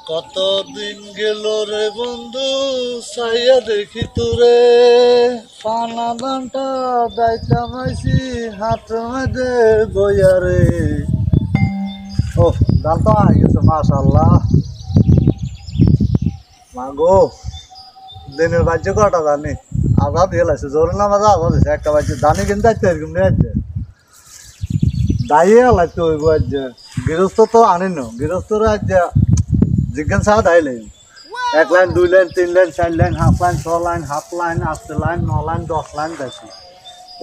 কতদিন গেল রে বন্ধু সাইয়া দেখি তোরে পানা দানটা দাইতাম আইসি হাত মধ্যে বইয়া রে। ও গান তো আই গেছে মাশাআল্লাহ। মাগো দিনের বাজ্য কটা জানি আজাদ হেলাইছে জোরে নামাজ আজাদ হয়েছে একটা বাজ্য জানি কিন্তু যাইতে এরকম নিয়ে যাচ্ছে দাইয়ে লাগতে হইব আজ গৃহস্থ তো আনিন গৃহস্থরা আজ জিজ্ঞাসা দাইলে 1 line 2 line 3 line 4 line half line 6 line half line 8 line 9 line 10 line দাইছি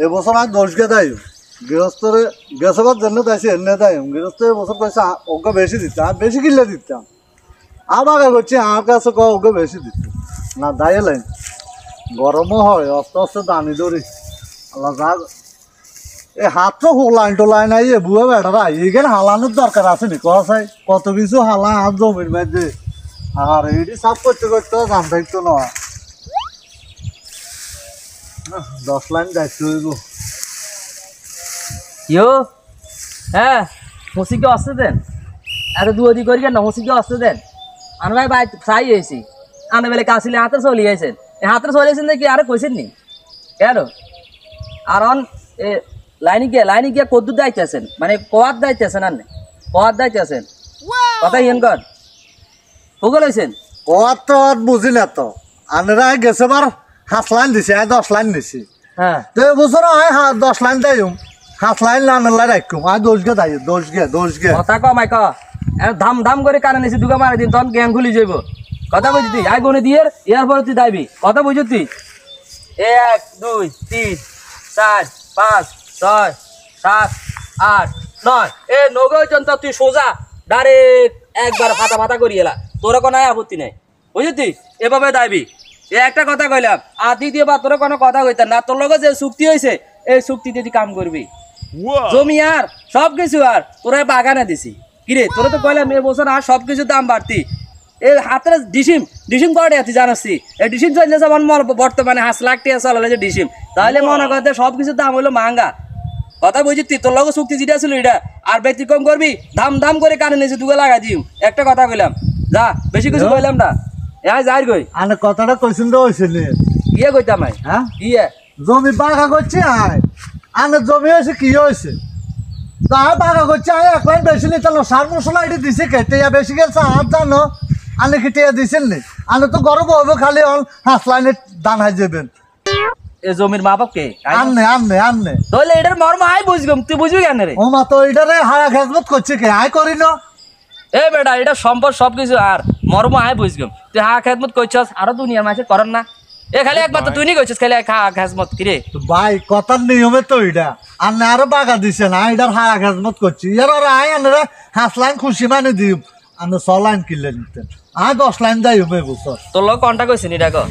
এবছর আর 10 গে দাই গৃহস্থরে গেছবার জন্য দাইছি এনে দাই গৃহস্থ এবছর পয়সা ওকে বেশি দিতাম বেশি কিনলে দিতাম আবার করছি আমার কাছে ওকে বেশি দিত না দাইয়ে লাইন গরমও হয় অস্তে অস্তে দানি ধরি আল্লাহ যা এই হাত তো লাইন তো লাইন আইয়ে বুয়া বেড়া এইখানে হালানোর দরকার আছে নি কসাই কত কিছু হালা হাত জমির মধ্যে আর এইটি সাফ করতে করতে দাম থাকতো না 10 লাইন যাইতে হইব ইয়ো হ্যাঁ মসিকে আসতে দেন এত দুয়াদি করি কেন মসিকে আসতে দেন আন ভাই ভাই চাই হয়েছি আনে বেলে কাশিলে হাতে চলে গেছেন হাতে চলে গেছেন দেখি আরে কইছেন নি কেন আর অন লাইনে গিয়ে কদ্দুর দায়িত্বেছেন মানে কোয়ার দায়িত্বেছেন আর কোয়ার দায়িত্বেছেন কথা ইয়েন কর ভূগোল হয়েছেন কোয়ার তো আর বুঝি না তো আনরা গেছে বার 7 লাইন দিছে 10 লাইন দিছি হ্যাঁ তো এবছর আয় 10 লাইন দাইম 7 লাইন লানলা রাখুম আয় 10 গে দাই 10 গে কথা কমাই ক ধাম ধাম করে কানে নিছি দুগা মারি দিন তখন গ্যাং খুলি যাইব কথা বুঝি তুই আয় গনে দিয়ে ইয়ার পরে তুই দাইবি কথা বুঝি তুই 1 2 3 4 5 6 7 8 9 এ নগর জনতা তুই সোজা ডাইরেক্ট একবার ফাটা ফাটা করি এলা তোর কোনো আপত্তি নাই বুঝলি তুই এভাবে দাইবি এ একটা কথা কইলাম আর দ্বিতীয়বার তোর কোনো কথা কইতাম না তোর লগে যে চুক্তি হয়েছে এই চুক্তিতে তুই কাম করবি জমি আর সব কিছু আর তোরা বাগানে দিছি কিরে তোরা তো কইলাম এ বছর আর সব কিছু দাম বাড়তি এই হাতের ডিসিম করে তুই জানাসি এই ডিসিম চললে যেমন বর্তমানে 5 লাখ টাকা চলে যে ডিসিম তাহলে মনে করতে সব কিছু দাম হলো মাঙ্গা কথা বুঝি তুই তোর লগে চুক্তি যেটা ছিল এটা আর ব্যতিক্রম করবি দাম দাম করে কানে নিয়েছি দুগা লাগাই দিম একটা কথা কইলাম যা বেশি কিছু কইলাম না হ্যাঁ যাই কই আনে কথাটা কইছিন তো হইছিল ইয়ে কইতাম হ্যাঁ ইয়ে জমি বাগা করছি আয় আনে জমি হয়েছে কি হয়েছে তো আয় বাগা করছি আয় 1 লাইন বেশি নিতে সার মশলা এটি দিছে কেটে বেশি গেছে আর জানো আনে কেটে দিছেন নি আনে তো গরম হবে খালি 5 লাইনের দান হাই যাবেন এ জমির মা বাপ কে আননে তাহলে এটার মর্ম আই বুঝগম তুই বুঝবি কেন রে ও মা তো এটারে হারা খেজমত করছে কে আয় করি না এ বেটা এটা সম্পদ সবকিছু আর মর্ম আয় বুঝগম তুই হা খেজমত করছস আরো দুনিয়ার মাঝে করেন না এ খালি একবার তো তুই নি করছিস খালি খা খেজমত কিরে ভাই কথার নিয়মে তো এটা আনে আরো বাগা দিছে না এটার হারা খেজমত করছি এর আর আয় আনরা 5 লাইন খুশি মানে দিম আনে 6 লাইন কিনলে নিতেন আয় 10 লাইন যাই হবে বছর তোর লোক কন্টাক্ট হয়েছে নি দেখো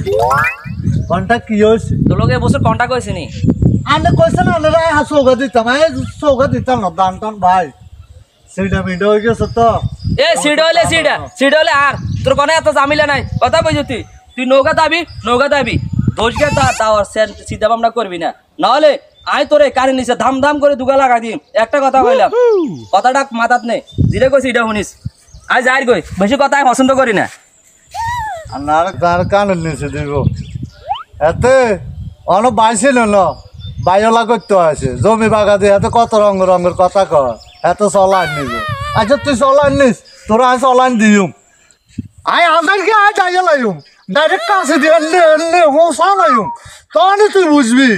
কন্টাক্ট কি হয়েছে তোর লোক এবছর কন্টাক্ট হয়েছে নি আনে কইছে না আনে রায় সৌগা দিতাম সৌগা দিতাম না দান টান ভাই সেটা মিড হয়ে গেছে তো এ সিড হলে আর তোর কোনো এত জামিলা নাই কথা বুঝি তুই নৌকা দাবি দোষকে তাও চিন্তা ভাবনা করবি না নাহলে আয় তোরে কানে নিচে ধাম ধাম করে দুগা লাগা দিম একটা কথা কইলাম কথাটা মাথাত নেই যেটা কইছি এটা শুনিস আয় যাই কই বেশি কথা আমি পছন্দ করি না আর গান কানে নিচে দিব এতে অন বাইছিল না বাইওলা করতে আছে জমি বাগা দিয়ে এত কত রঙের কথা কর এত চলান নিবে আচ্ছা তুই চলান নিস তোরা আয় চলান দিম আয় আমাকে আয় যাইয়া লাইম ডাইরেক্ট কাছে দিয়ে ও চালাইম তখনই তুই বুঝবি